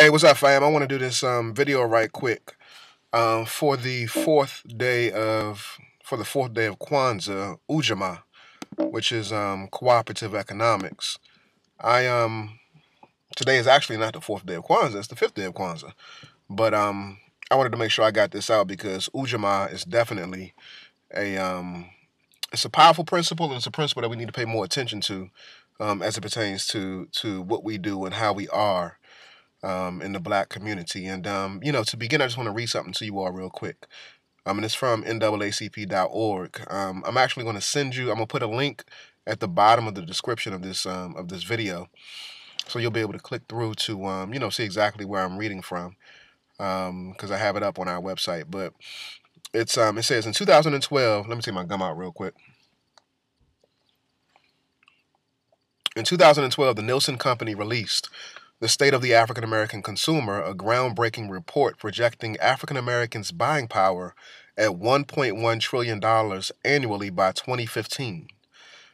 Hey, what's up, fam? I want to do this video right quick. For the fourth day of Kwanzaa, Ujamaa, which is cooperative economics. I Today is actually not the fourth day of Kwanzaa; it's the fifth day of Kwanzaa. But I wanted to make sure I got this out because Ujamaa is definitely a it's a powerful principle, and it's a principle that we need to pay more attention to as it pertains to what we do and how we are in the black community. And, to begin, I just want to read something to you all real quick. And it's from NAACP.org. I'm actually going to I'm going to put a link at the bottom of the description of this video. So you'll be able to click through to, see exactly where I'm reading from. Because I have it up on our website. But it says in 2012, let me take my gum out real quick. In 2012, the Nielsen Company released The State of the African American Consumer, a groundbreaking report projecting African Americans' buying power at $1.1 trillion annually by 2015.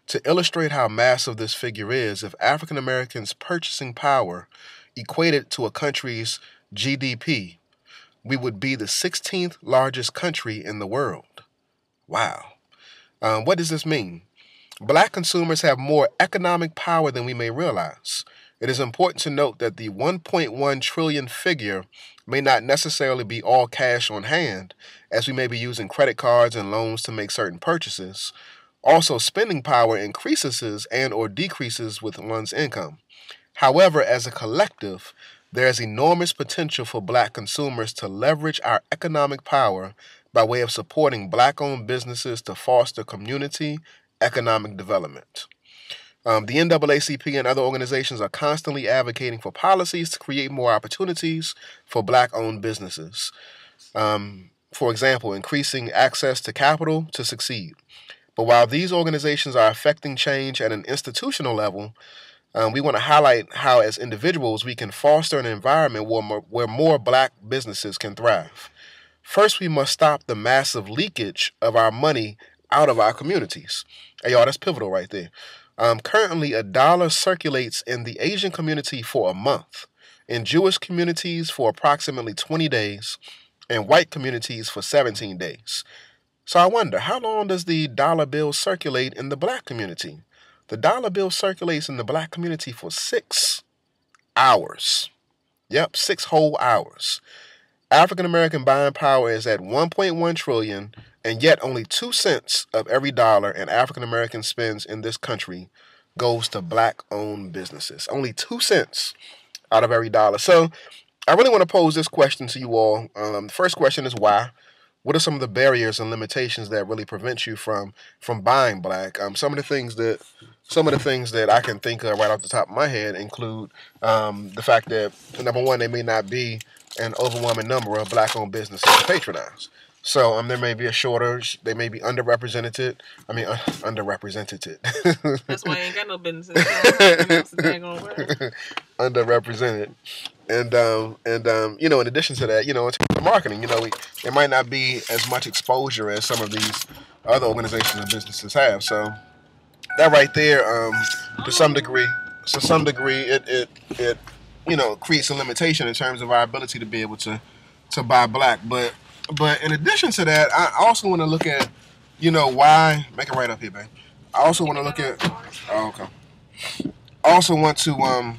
To illustrate how massive this figure is, if African Americans' purchasing power equated to a country's GDP, we would be the 16th largest country in the world. Wow. What does this mean? Black consumers have more economic power than we may realize. It is important to note that the 1.1 trillion figure may not necessarily be all cash on hand, as we may be using credit cards and loans to make certain purchases. Also, spending power increases and or decreases with one's income. However, as a collective, there is enormous potential for black consumers to leverage our economic power by way of supporting black-owned businesses to foster community economic development. The NAACP and other organizations are constantly advocating for policies to create more opportunities for black-owned businesses. For example, increasing access to capital to succeed. But while these organizations are affecting change at an institutional level, we want to highlight how, as individuals, we can foster an environment where more black businesses can thrive. First, we must stop the massive leakage of our money out of our communities. Hey, y'all, that's pivotal right there. Currently, $1 circulates in the Asian community for a month, in Jewish communities for approximately 20 days, and white communities for 17 days. So I wonder, how long does the dollar bill circulate in the black community? The dollar bill circulates in the black community for 6 hours. Yep, 6 whole hours. African American buying power is at 1.1 trillion, and yet only 2 cents of every dollar an African American spends in this country goes to black-owned businesses. Only 2 cents out of every dollar. So I really want to pose this question to you all. The first question is why? What are some of the barriers and limitations that really prevent you from buying black? Some of the things that I can think of right off the top of my head include the fact that, number one, there may not be an overwhelming number of black-owned businesses to patronize. So there may be a shortage. They may be underrepresented. Underrepresented. That's why I ain't got no business. Underrepresented. And in addition to that, in terms of marketing, there might not be as much exposure as some of these other organizations and businesses have. So that right there, to some degree, it creates a limitation in terms of our ability to be able to buy black. But in addition to that, I also want to look at, why. Make it right up here, babe. I also want to look at. Oh, okay. I also want to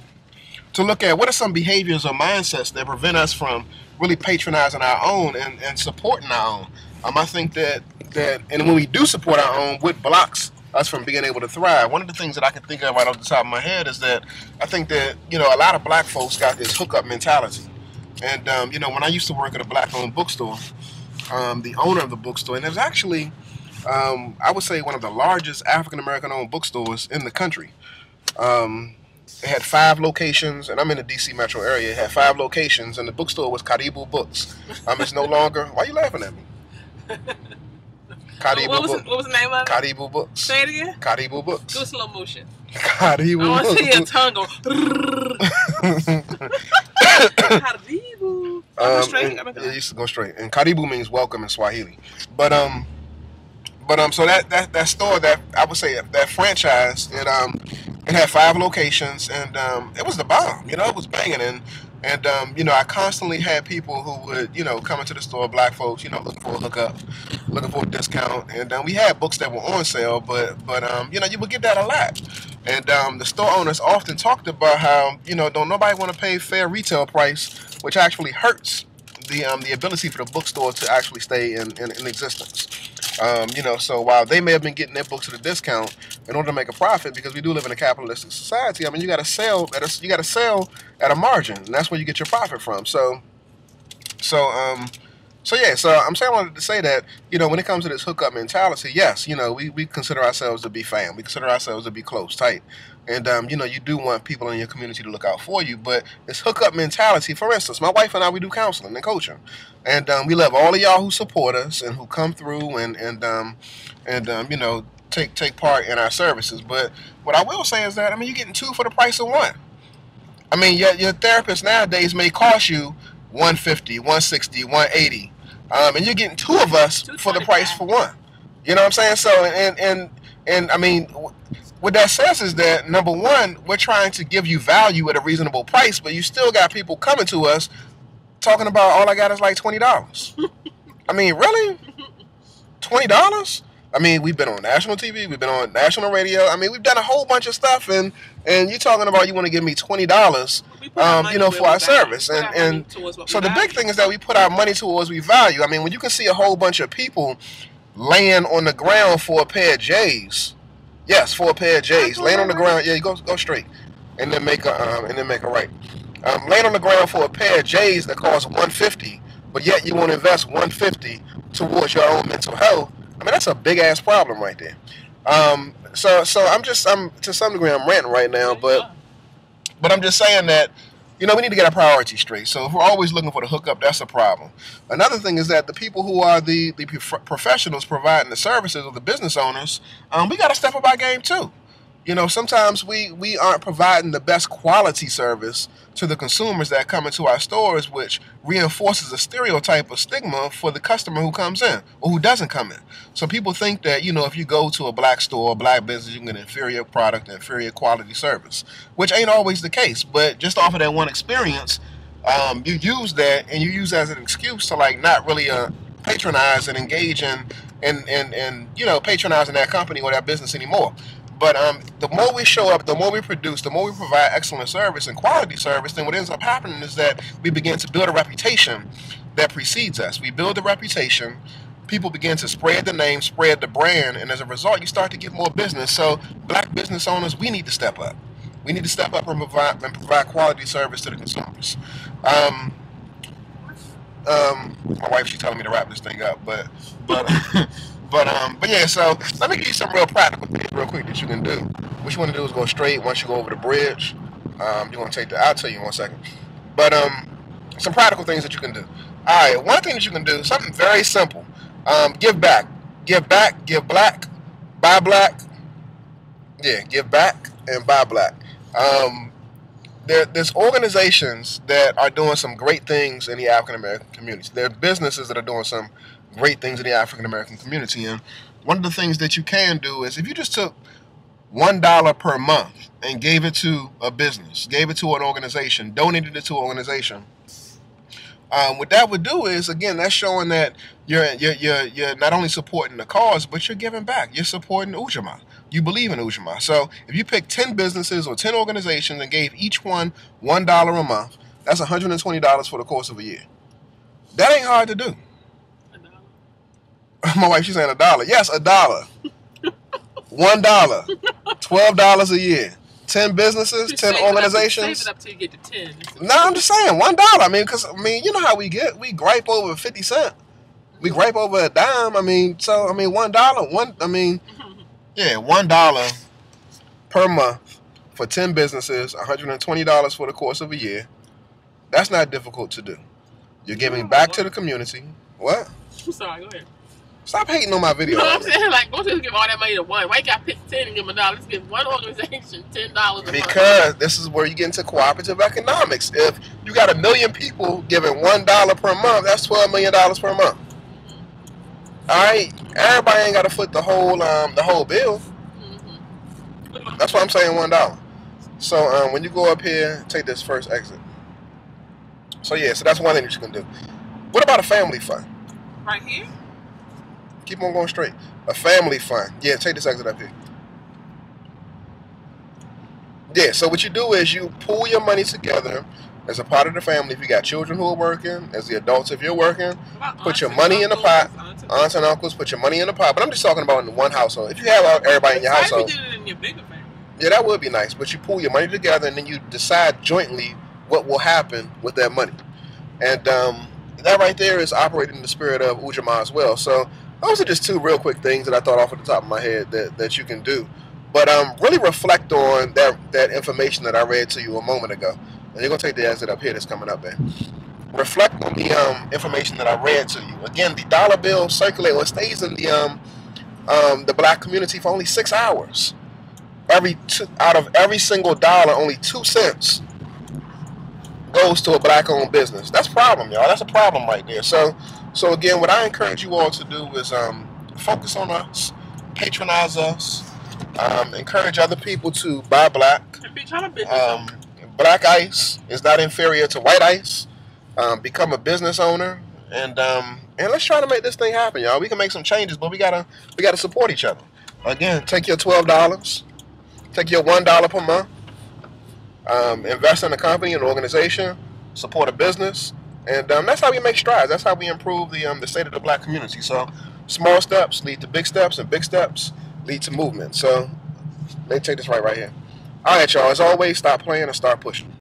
look at what are some behaviors or mindsets that prevent us from really patronizing our own and supporting our own. I think that and when we do support our own, what blocks us from being able to thrive? One of the things that I can think of right off the top of my head is that I think that, a lot of black folks got this hookup mentality. And, when I used to work at a black-owned bookstore, the owner of the bookstore, and it was actually, I would say, one of the largest African-American-owned bookstores in the country. It had 5 locations, and I'm in the D.C. metro area. It had 5 locations, and the bookstore was Karibu Books. It's no longer. Why are you laughing at me? Karibu what was the name of it? Karibu Books. Say it again. Karibu Books. Do a slow motion. Karibu I want Books. to see your tongue go. Karibu. Go straight. It used to go straight. And Karibu means welcome in Swahili. But so that store, that I would say that franchise, it had 5 locations, and it was the bomb. It was banging. And And you know, I constantly had people who would, you know, come into the store, black folks, you know, looking for a hookup, looking for a discount. And we had books that were on sale, but you know, you would get that a lot. And the store owners often talked about how, you know, don't nobody want to pay fair retail price, which actually hurts the ability for the bookstore to actually stay in existence. You know, so while they may have been getting their books at a discount in order to make a profit, because we do live in a capitalistic society, I mean, you got to sell at a margin, and that's where you get your profit from. So yeah, so I'm saying, I wanted to say that, you know, when it comes to this hookup mentality, yes, you know, we consider ourselves to be fam. We consider ourselves to be close, tight. And, you know, you do want people in your community to look out for you. But this hookup mentality, for instance, my wife and I, we do counseling and coaching. And we love all of y'all who support us and who come through and you know, take part in our services. But what I will say is that, I mean, you're getting two for the price of one. I mean, your therapist nowadays may cost you $150, $160, $180. And you're getting two of us for the price for one. You know what I'm saying? So, and I mean, what that says is that, number one, we're trying to give you value at a reasonable price, but you still got people coming to us talking about, all I got is like $20. I mean, really? $20? I mean, we've been on national TV, we've been on national radio. I mean, we've done a whole bunch of stuff, and you're talking about you want to give me $20, you know, for our service. And so the big thing is that we put our money towards we value. I mean, when you can see a whole bunch of people laying on the ground for a pair of J's, yes, for a pair of J's, laying on the ground, yeah, you go straight, and then make a right. Laying on the ground for a pair of J's that cost $150, but yet you want to invest $150 towards your own mental health. I mean, that's a big ass problem right there. So I'm to some degree I'm ranting right now, but I'm just saying that, you know, we need to get our priorities straight. So if we're always looking for the hookup, that's a problem. Another thing is that the people who are the professionals providing the services, or the business owners, we got to step up our game too. You know, sometimes we aren't providing the best quality service to the consumers that come into our stores, which reinforces a stereotype or stigma for the customer who comes in or who doesn't come in. So people think that, you know, if you go to a black store, a black business, you can get an inferior product, inferior quality service, which ain't always the case. But just off of that one experience, you use that, and you use that as an excuse to, like, not really patronize and engage in you know, patronizing that company or that business anymore. But the more we show up, the more we produce, the more we provide excellent service and quality service, then what ends up happening is that we begin to build a reputation that precedes us. We build a reputation, people begin to spread the name, spread the brand, and as a result, you start to get more business. So black business owners, we need to step up. We need to step up and provide quality service to the consumers. My wife, she's telling me to wrap this thing up, but yeah, so let me give you some real practical things real quick that you can do. What you want to do is go straight once you go over the bridge. You want to take I'll tell you in 1 second. But some practical things that you can do. All right, one thing that you can do, something very simple. Give back. Give back, give black, buy black. Yeah, give back and buy black. There's organizations that are doing some great things in the African American community. There are businesses that are doing some great things in the African American community. And one of the things that you can do is, if you just took $1 per month and gave it to a business, gave it to an organization, donated it to an organization, what that would do is, again, that's showing that you're not only supporting the cause, but you're giving back. You're supporting Ujamaa. You believe in Ujamaa. So if you pick 10 businesses or 10 organizations and gave each one $1 a month, that's $120 for the course of a year. That ain't hard to do. My wife, she's saying $1. Yes, $1. $1. $12 a year. 10 businesses, 10 organizations. Save it up till you get to 10. No, I'm just saying $1. I mean, because you know how we get. We gripe over 50 cents. We gripe over a dime. I mean, $1. Yeah, $1 per month for 10 businesses, $120 for the course of a year. That's not difficult to do. You're giving back to the community. What? I'm sorry, go ahead. Stop hating on my video. No, I'm saying, like, don't just give all that money to one. Why you got to pick 10 and give them $1? Let's give one organization $10 a month. Because this is where you get into cooperative economics. If you got 1 million people giving $1 per month, that's $12 million per month. All right, everybody ain't got to foot the whole bill. That's why I'm saying $1. So when you go up here, take this first exit. So yeah, so that's one thing that you can do. What about a family fund? Right here? Keep on going straight. A family fund. Yeah, take this exit up here. Yeah, so what you do is you pool your money together as a part of the family. If you got children who are working, as the adults if you're working, put your money in the pot. Aunts and uncles, put your money in the pot. But I'm just talking about in one household. If you have everybody in your household, did it in your bigger family. Yeah, that would be nice. But you pool your money together and then you decide jointly what will happen with that money. And that right there is operating in the spirit of Ujamaa as well. So those are just two real quick things that I thought off at the top of my head that you can do. But really reflect on that information that I read to you a moment ago. And you're going to take the exit up here that's coming up there. Reflect on the information that I read to you. Again, the dollar bill circulates or stays in the black community for only 6 hours. Out of every single dollar, only 2 cents goes to a black-owned business. That's a problem, y'all. That's a problem right there. So again, what I encourage you all to do is focus on us, patronize us, encourage other people to buy black. Black ice is not inferior to white ice. Become a business owner, and let's try to make this thing happen, y'all. We can make some changes, but we gotta support each other. Again, take your $12, take your $1 per month, invest in a company, an organization, support a business, and that's how we make strides. That's how we improve the state of the black community. So small steps lead to big steps, and big steps lead to movement. So let me take this right here. All right, y'all. As always, stop playing and start pushing.